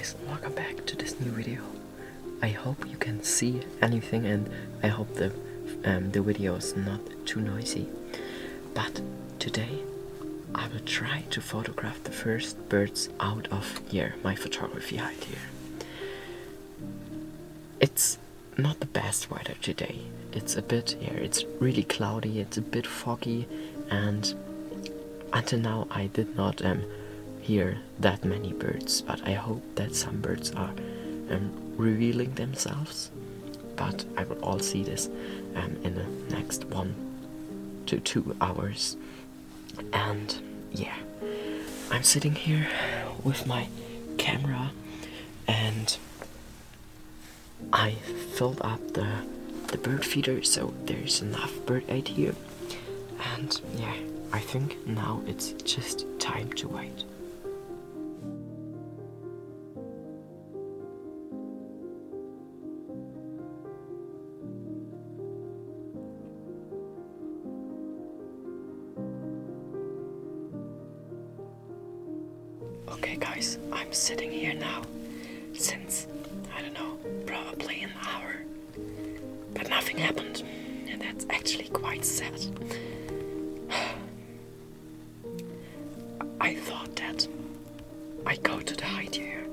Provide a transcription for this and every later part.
guys, welcome back to this new video. I hope you can see anything and I hope the video is not too noisy. But today I will try to photograph the first birds out of here, my photography height here. It's not the best weather today. It's a bit, it's really cloudy, it's a bit foggy, and until now I did not hear that many birds, but I hope that some birds are revealing themselves. But I will all see this in the next 1 to 2 hours. And yeah, I'm sitting here with my camera and I filled up the bird feeder, so there's enough bird aid here. And yeah, I think now it's just time to wait. Okay guys, I'm sitting here now since, I don't know, probably an hour. But nothing happened, and that's actually quite sad. I thought that I go to the height here,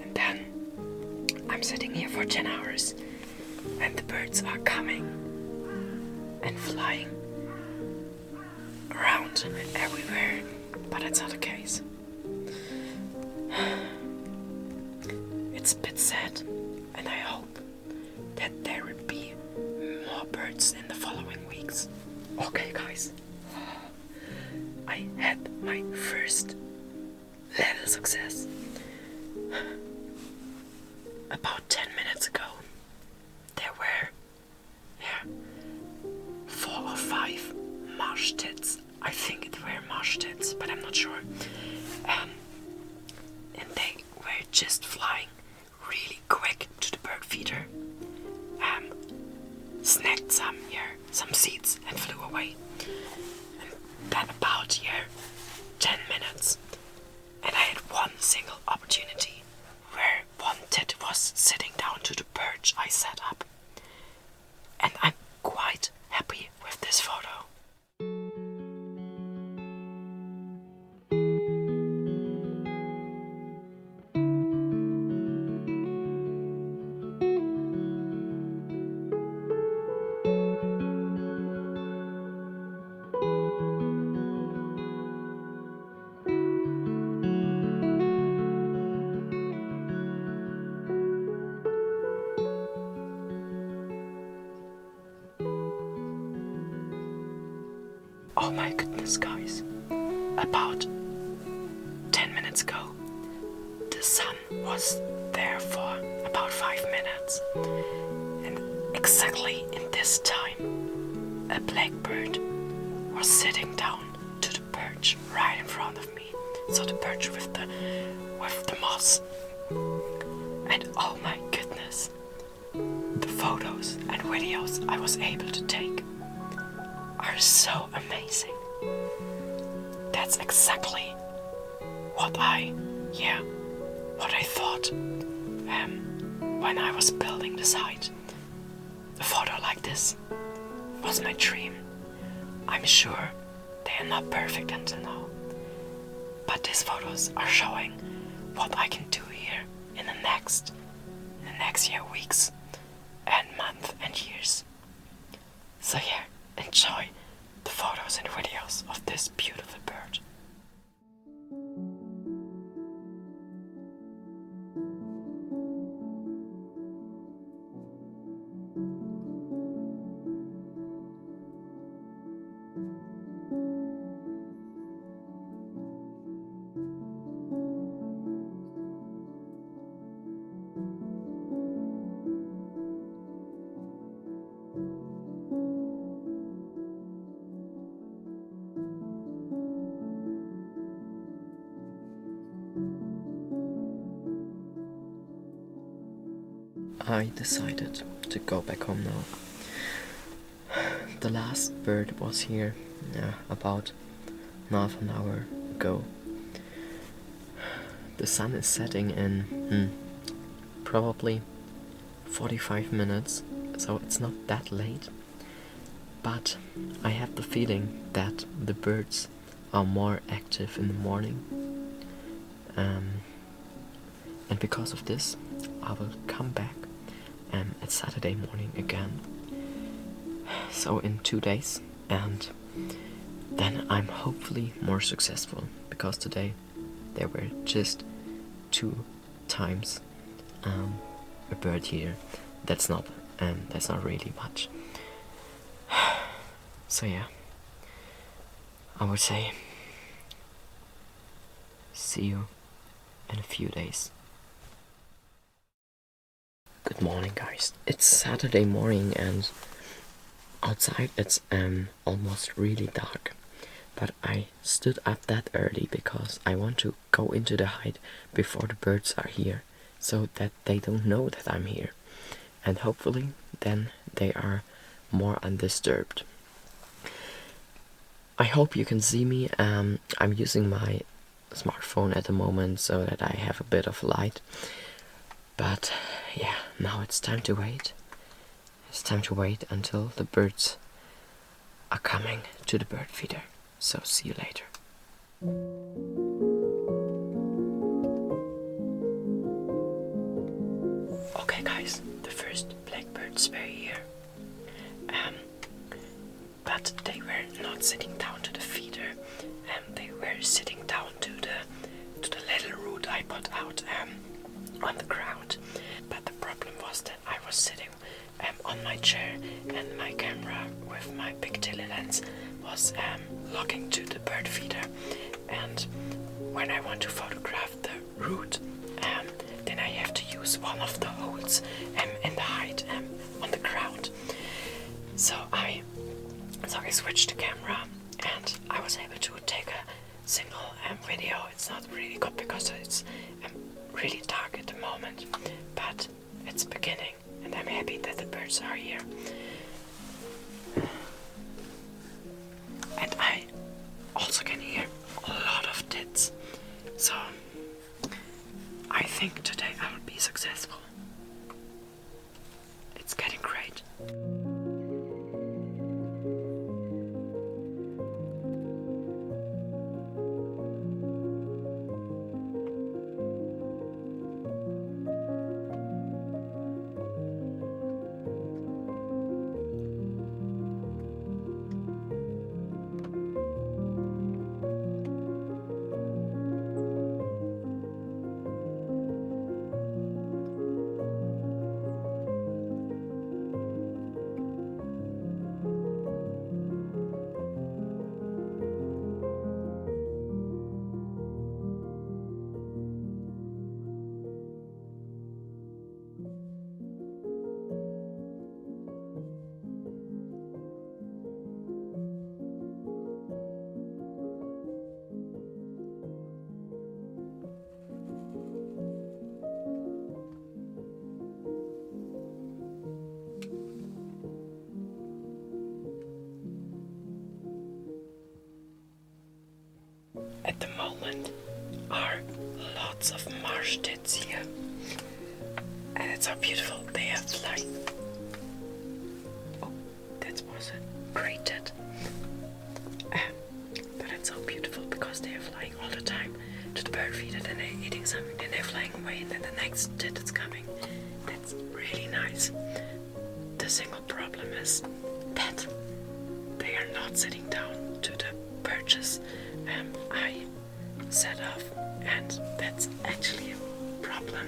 and then I'm sitting here for 10 hours, and the birds are coming and flying around everywhere, but that's not the case. It's a bit sad, and I hope that there will be more birds in the following weeks. Okay guys, I had my first level success. About 10 minutes ago, there were 4 or 5 marsh tits. I think it were marsh tits, but I'm not sure. And they were just flying really quick to the bird feeder, snagged some seeds and flew away. And then about 10 minutes, and I had one single opportunity where one tit was sitting down to the perch I set up. And I'm quite happy with this photo. Oh my goodness guys, about 10 minutes ago, the sun was there for about 5 minutes, and exactly in this time, a blackbird was sitting down to the perch right in front of me, so the perch with the moss. And oh my goodness, the photos and videos I was able to take are so amazing. That's exactly what I thought when I was building the site. A photo like this was my dream. I'm sure they are not perfect until now, but these photos are showing what I can do here in the next weeks and months and years. So yeah, enjoy the photos and videos of this beautiful bird. I decided to go back home now. The last bird was here about half an hour ago. the sun is setting in probably 45 minutes, so it's not that late. But I have the feeling that the birds are more active in the morning. And because of this, I will come back at Saturday morning again. So in 2 days, and then I'm hopefully more successful, because today there were just 2 times a bird here. That's not really much. So yeah, I would say see you in a few days. Good morning, guys. It's Saturday morning and outside it's almost really dark. But I stood up that early because I want to go into the hide before the birds are here, so that they don't know that I'm here. And hopefully then they are more undisturbed. I hope you can see me. I'm using my smartphone at the moment so that I have a bit of light. But yeah, now it's time to wait. It's time to wait until the birds are coming to the bird feeder. So see you later. Okay guys, the first blackbirds were here. But they were not sitting down to the feeder. They were sitting down to the little root I put out on the ground. But the problem was that I was sitting on my chair and my camera with my big Telelens was looking to the bird feeder. And when I want to photograph the root, then I have to use one of the holes in the hide on the ground. So I switched the camera and I was able to take a single video. It's not really good because it's really dark at the moment, but it's beginning and I'm happy that the birds are here. And I also can hear a lot of tits, so I think today I will be successful. It's getting great. At the moment are lots of marsh tits here, and it's so beautiful. They have like, oh, that was a great tit. But it's so beautiful because they are flying all the time to the bird feeder, then they're eating something, then they're flying away, and then the next tit is coming. That's really nice. The single problem is that they are not sitting down to the perches I set off, and that's actually a problem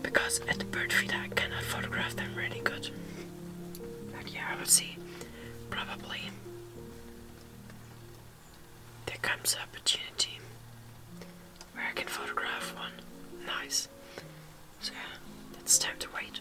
because at the bird feeder I cannot photograph them really good. But yeah, I will see. Probably there comes an opportunity where I can photograph one. Nice. So yeah, it's time to wait.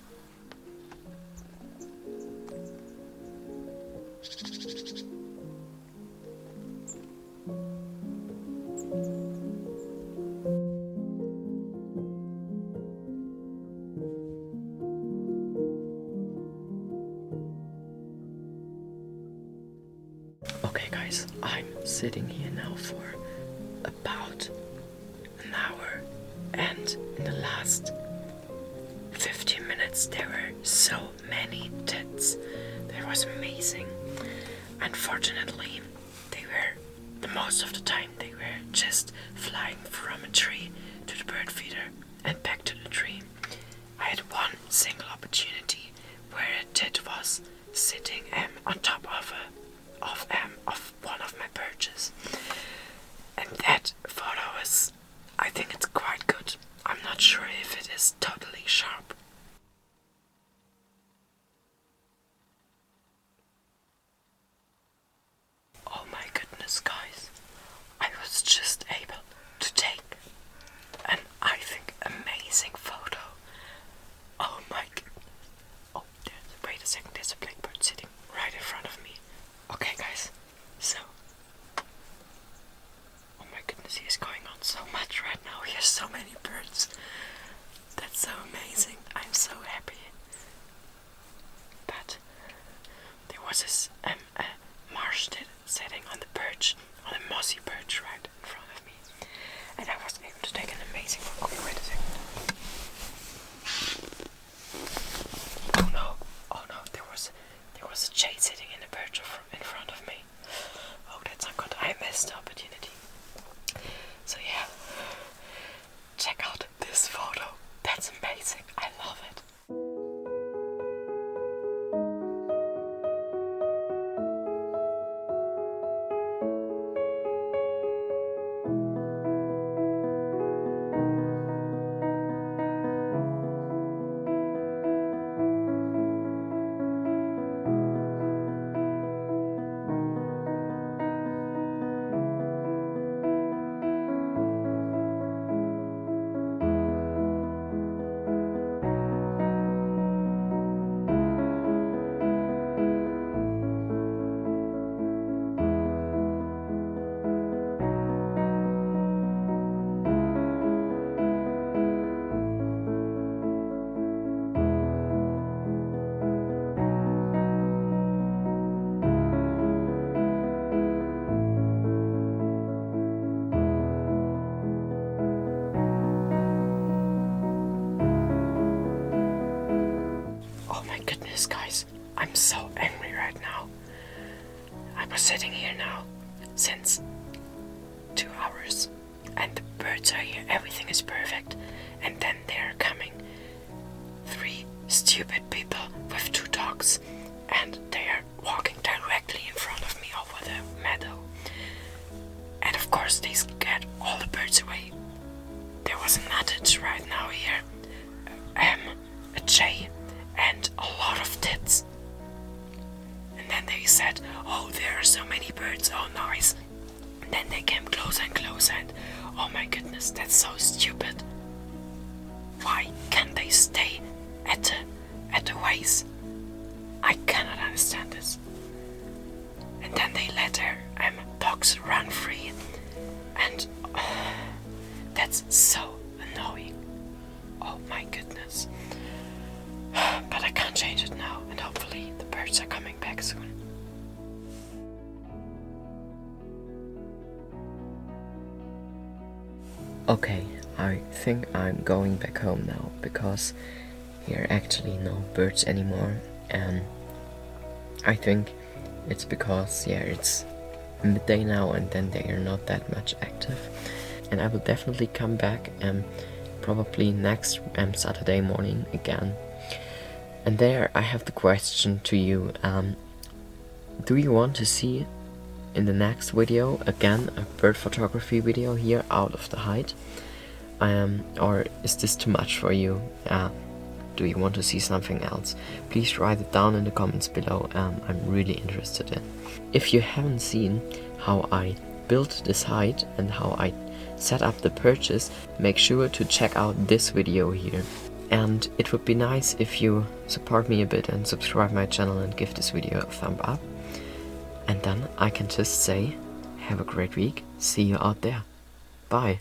Okay guys, I'm sitting here now for about an hour and in the last 15 minutes there were so many tits. That was amazing. Unfortunately, the most of the time they were just flying from a tree to the bird feeder and back to the tree. I had one single opportunity where a tit was sitting on top of one of my perches, and that photo is, I think it's quite good. I'm not sure if it is totally sharp. Oh my goodness, guys. I was just able to take an, I think, amazing photo. Oh my god. Oh, wait a second, there's a blackbird sitting right in front of me. Okay, guys, so. Oh my goodness, he is going on so much right now. He has so many birds. That's so amazing. I'm so happy. But there was this marsh sitting on the perch, on a mossy perch right in front of me, and I was able to take an amazing photo. Okay, wait a second. Oh no, there was a jay sitting in a perch in front of me. Oh, that's not good. I missed the opportunity. So yeah, check out this photo. That's amazing. I love it. Oh my goodness, guys, I'm so angry right now. I was sitting here now since 2 hours, and the birds are here, everything is perfect, and then they're coming 3 stupid people with 2 dogs, and they are walking directly in front of me over the meadow. And of course they scared all the birds away. There was a nuttage right now here, a jay, and a lot of tits. And then they said, oh, there are so many birds, oh nice. And then they came closer and closer, and oh my goodness, that's so stupid. Why can't they stay at the waist? I cannot understand this. And then they let their dogs run free, and that's so annoying. Oh my goodness. But I can't change it now, and hopefully the birds are coming back soon. Okay, I think I'm going back home now, because here are actually no birds anymore, and I think it's because, yeah, it's midday now and then they are not that much active. And I will definitely come back probably next Saturday morning again. And there I have the question to you, do you want to see in the next video again a bird photography video here out of the height, or is this too much for you? Do you want to see something else? Please write it down in the comments below. I'm really interested in. If you haven't seen how I built this height and how I set up the perches, make sure to check out this video here. And it would be nice if you support me a bit and subscribe my channel and give this video a thumb up. And then I can just say, have a great week, see you out there, bye.